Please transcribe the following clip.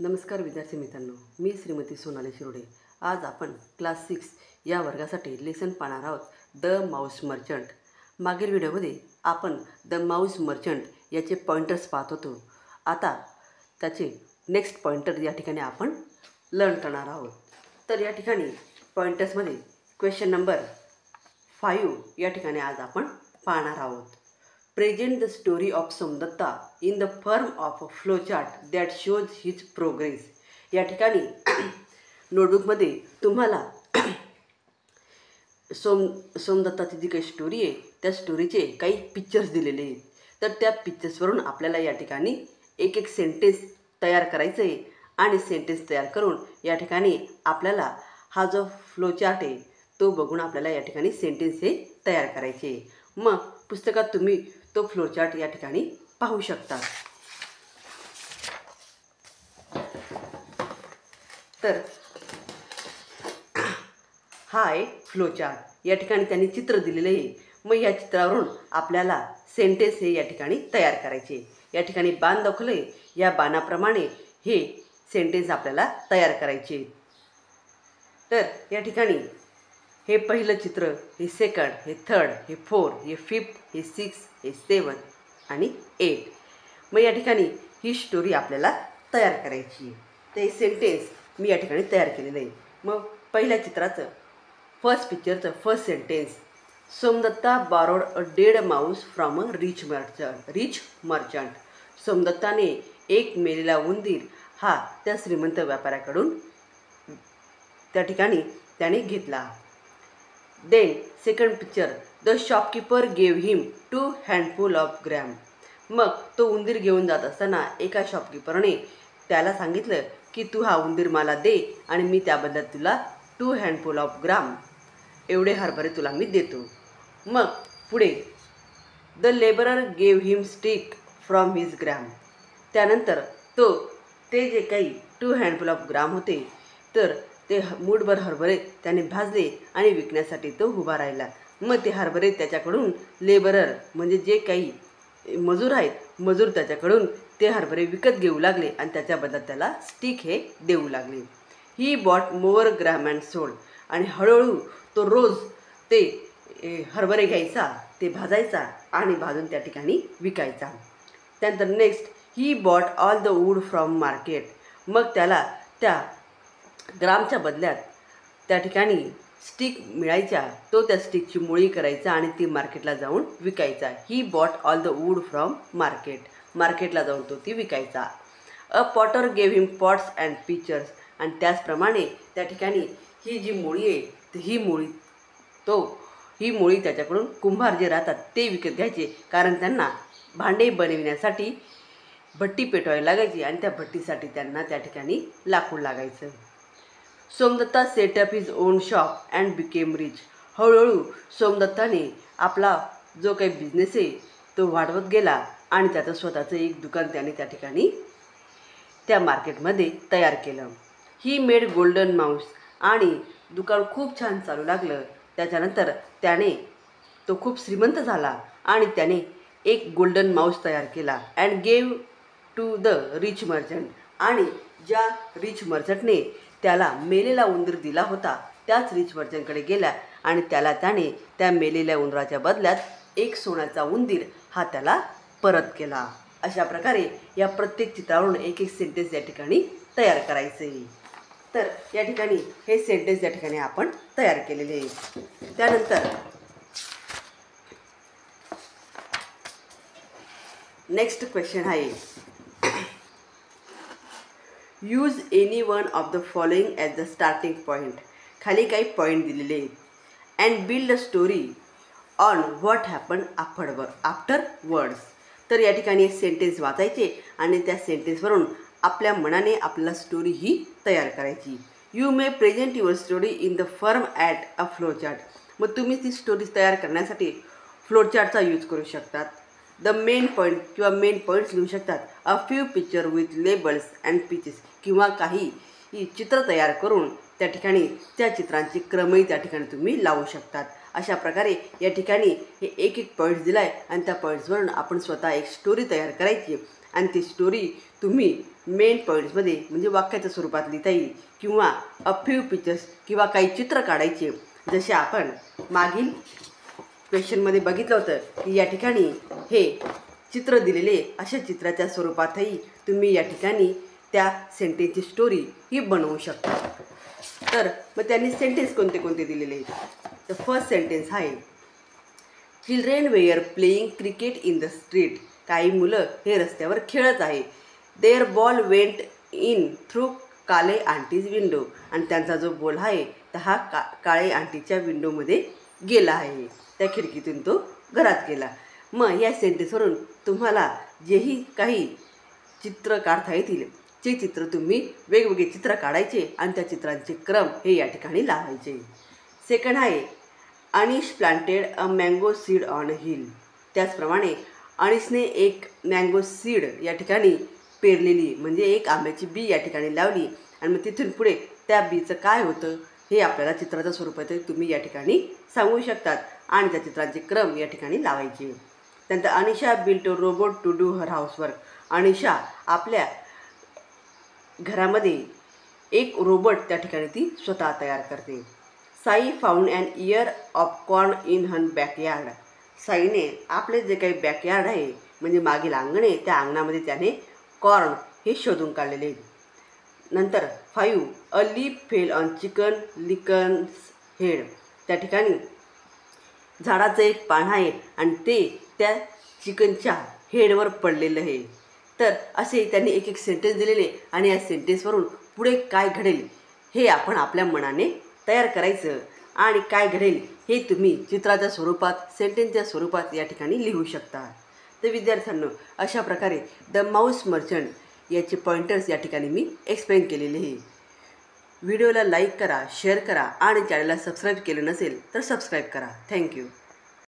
नमस्कार विद्यार्थी मित्रांनो, मी श्रीमती सोनाली शिरोडे। आज आपण क्लास 6 या वर्गासाठी लेसन पाहणार आहोत, द माऊस मर्चंट। मागील व्हिडिओमध्ये आपण द माऊस मर्चंट याचे पॉइंटर्स पाहत होतो। आता त्याचे नेक्स्ट पॉइंटर या ठिकाणी आपण लर्न करणार आहोत। तर या ठिकाणी पॉइंटर्समध्ये क्वेश्चन नंबर 5 या ठिकाणी आज आपण पाहणार आहोत। Present the story of Somdatta in the form of a flowchart that shows his progress। या ठिकाणी नोटबुकमध्ये तुम्हाला सोमदत्ताची जी काही स्टोरी आहे त्या स्टोरीचे काही पिक्चर्स दिलेले आहेत। तर त्या पिक्चर्सवरून आपल्याला या ठिकाणी एक एक सेंटेन्स तयार करायचं आहे आणि सेंटेन्स तयार करून या ठिकाणी आपल्याला हा जो फ्लोचार्ट आहे तो बघून आपल्याला या ठिकाणी सेंटेन्स हे तयार करायचे आहे। मग पुस्तकात तुम्ही तो फ्लोचार्ट या ठिकाणी पाहू शकता। तर हा आहे फ्लोचार्ट। या ठिकाणी त्यांनी चित्र दिलेले आहे। मग या चित्रावरून आपल्याला सेंटेन्स हे या ठिकाणी तयार करायचे। या ठिकाणी बाण दाखवले, या बाणाप्रमाणे हे सेंटेन्स आपल्याला तयार करायचे। तर या ठिकाणी हे पहिलं चित्र, हे सेकंड, हे थर्ड, हे फोर्थ, हे फिफ्थ, हे सिक्स, हे 7 आणि 8। मग या ठिकाणी ही स्टोरी आपल्याला तयार करायची। तर हे सेंटेन्स मी या ठिकाणी तयार केलेलं आहे। मग पहिल्या चित्राचं फर्स्ट पिक्चरचं first sentence, Somdatta borrowed a dead mouse from a rich merchant. सोमदत्ताने एक मेलेला उंदीर हा त्या श्रीमंत व्यापाऱ्याकडून त्या ठिकाणी त्याने घेतला। Then second picture, the shopkeeper gave him 2 handful of gram. मग तो उंदीर घेऊन जात असताना एका शॉपकीपरने त्याला सांगितलं की तू हा उंदीर मला दे आणि मी त्याबद्दल तुला 2 हँडफुल ऑफ ग्राम एवढे हरभरे तुला मी देतो। मग पुढे, the labourer gave him stick from his gram. त्यानंतर ते जे काही 2 हँडफुल ऑफ ग्राम होते तर ते मूठभर हरभरे त्याने भाजले आणि विकण्यासाठी तो उभा राहिला। मग ते हरभरे त्याच्याकडून लेबरर म्हणजे जे काही मजूर आहेत, मजूर त्याच्याकडून ते हरभरे विकत घेऊ लागले आणि त्याच्याबद्दल त्याला स्टिक हे देऊ लागले। He bought more gram and sold. आणि हळूहळू तो रोज ते हरभरे घ्यायचा, ते भाजायचा आणि भाजून त्या ठिकाणी विकायचा। त्यानंतर next, he bought all the wood from market. मग त्याला त्या ग्रामच्या बदल्यात त्या ठिकाणी स्टिक मिळायच्या, तो त्या स्टिकची मुळी करायचा आणि ती मार्केटला जाऊन विकायचा। He bought all the wood from मार्केटला जाऊन तो ती विकायचा। A potter gave him pots and pitchers. आणि त्याचप्रमाणे त्या ठिकाणी ही जी मुळी आहे तर ही मुळी त्याच्याकडून कुंभार जे राहतात ते विकत घ्यायचे, कारण त्यांना भांडे बनविण्यासाठी भट्टी पेटवावी लागायची आणि त्या भट्टीसाठी त्यांना त्या ठिकाणी लाकूड लागायचं। Somdatta setup his on shop and became rich. हळूहळू सोमदत्ताने आपला जो काही बिझनेस आहे तो वाढवत गेला आणि त्याचं स्वतःचं एक दुकान त्याने त्या ठिकाणी त्या मार्केटमध्ये तयार केलं। He made golden Mouse. आणि दुकान खूप छान चालू लागलं। त्याच्यानंतर तो खूप श्रीमंत झाला आणि त्याने एक गोल्डन माऊस तयार केला and gave to the rich merchant. आणि ज्या रिच मर्चंटने त्याला मेलेला उंदीर दिला होता त्याच रिच मर्चंटकडे गेला आणि त्याने त्या मेलेल्या उंदराच्या बदल्यात एक सोन्याचा उंदीर हा त्याला परत केला। अशा प्रकारे या प्रत्येक चित्रावरून एक एक सेंटेन्स या ठिकाणी तयार करायचं आहे। तर या ठिकाणी हे सेंटेन्स या ठिकाणी आपण तयार केलेले आहे। त्यानंतर नेक्स्ट क्वेश्चन आहे, use any one of the following as the starting point. खाली काही पॉईंट दिलेले आहेत and build a story on what happen after words. तर या ठिकाणी एक सेंटेन्स वाचायचे आणि त्या सेंटेन्सवरून आपल्या मनाने आपल्याला स्टोरी ही तयार करायची। You may present your story in the form at a flowchart. मग तुम्ही ती स्टोरी तयार करण्यासाठी फ्लोचार्टचा यूज करू शकतात। द मेन पॉईंट किंवा मेन पॉईंट्स लिहू शकतात। A few picture with labels and pitches, किंवा काही चित्र तयार करून त्या ठिकाणी त्या चित्रांचे क्रमही त्या ठिकाणी तुम्ही लावू शकतात। अशा प्रकारे या ठिकाणी हे एक एक पॉईंट्स दिला आहे आणि त्या पॉईंट्सवरून आपण स्वतः एक स्टोरी तयार करायची आणि ती स्टोरी तुम्ही मेन पॉईंट्समध्ये म्हणजे वाक्याच्या स्वरूपात लिहिता येईल किंवा अ फ्यू पिक्चर्स किंवा काही चित्र काढायचे. जसे आपण मागील क्वेश्चनमध्ये बघितलं होतं की या ठिकाणी हे चित्र दिलेले, अशा चित्राच्या स्वरूपातही तुम्ही या ठिकाणी त्या सेंटेन्सची स्टोरी ही बनवू शकता. तर मग त्यांनी सेंटेन्स कोणते कोणते दिलेले आहेत. तर फर्स्ट सेंटेन्स आहे children were playing cricket in the street. काही मुलं हे रस्त्यावर खेळत आहे. Their ball went in through Kale aunty's window. आणि त्यांचा जो बॉल आहे तर हा काळे आंटीच्या विंडोमध्ये गेला आहे. त्या खिडकीतून तो घरात गेला. मग या सेंटेन्सवरून तुम्हाला जेही काही चित्र काढता येतील ते चित्र तुम्ही वेगवेगळे चित्र काढायचे आणि त्या चित्रांचे क्रम हे या ठिकाणी लावायचे. सेकंड आहे Anish planted a mango seed on a hill. त्याचप्रमाणे अनिशने एक मँगो सीड या ठिकाणी पेरलेली म्हणजे एक आंब्याची बी या ठिकाणी लावली आणि मग तिथून पुढे त्या बीचं काय होतं हे आपल्याला चित्राच्या स्वरूपात तुम्ही या ठिकाणी सांगू शकतात आणि त्या चित्रांचे क्रम या ठिकाणी लावायचे. त्यानंतर Anisha built a robot to do her housework. अनिशा आपल्या घरामध्ये एक रोबोट त्या ठिकाणी ती स्वतः तयार करते. Sai found an ear of corn in her backyard. साईने आपले जे काही बॅकयार्ड आहे म्हणजे मागील अंगण आहे त्या अंगणामध्ये त्याने कॉर्न हे शोधून काढलेले. नंतर 5 a leaf fell on Chicken Licken's head. त्या ठिकाणी झाडाचं एक पान आहे आणि ते त्या चिकनच्या हेडवर पडलेलं आहे. तर असे त्यांनी एक एक सेंटेन्स दिलेले आणि या सेंटेन्सवरून पुढे काय घडेल हे आपण आपल्या मनाने तयार करायचं आणि काय घडेल हे तुम्ही चित्राच्या स्वरूपात सेंटेन्सच्या स्वरूपात या ठिकाणी लिहू शकता. तर विद्यार्थ्यांनो, अशा प्रकारे द माऊस मर्चंट याचे पॉइंटर्स या ठिकाणी मी एक्सप्लेन केलेले आहे. व्हिडिओला लाईक करा, शेअर करा आणि चॅनलला सबस्क्राईब केलं नसेल तर सबस्क्राईब करा. थँक्यू.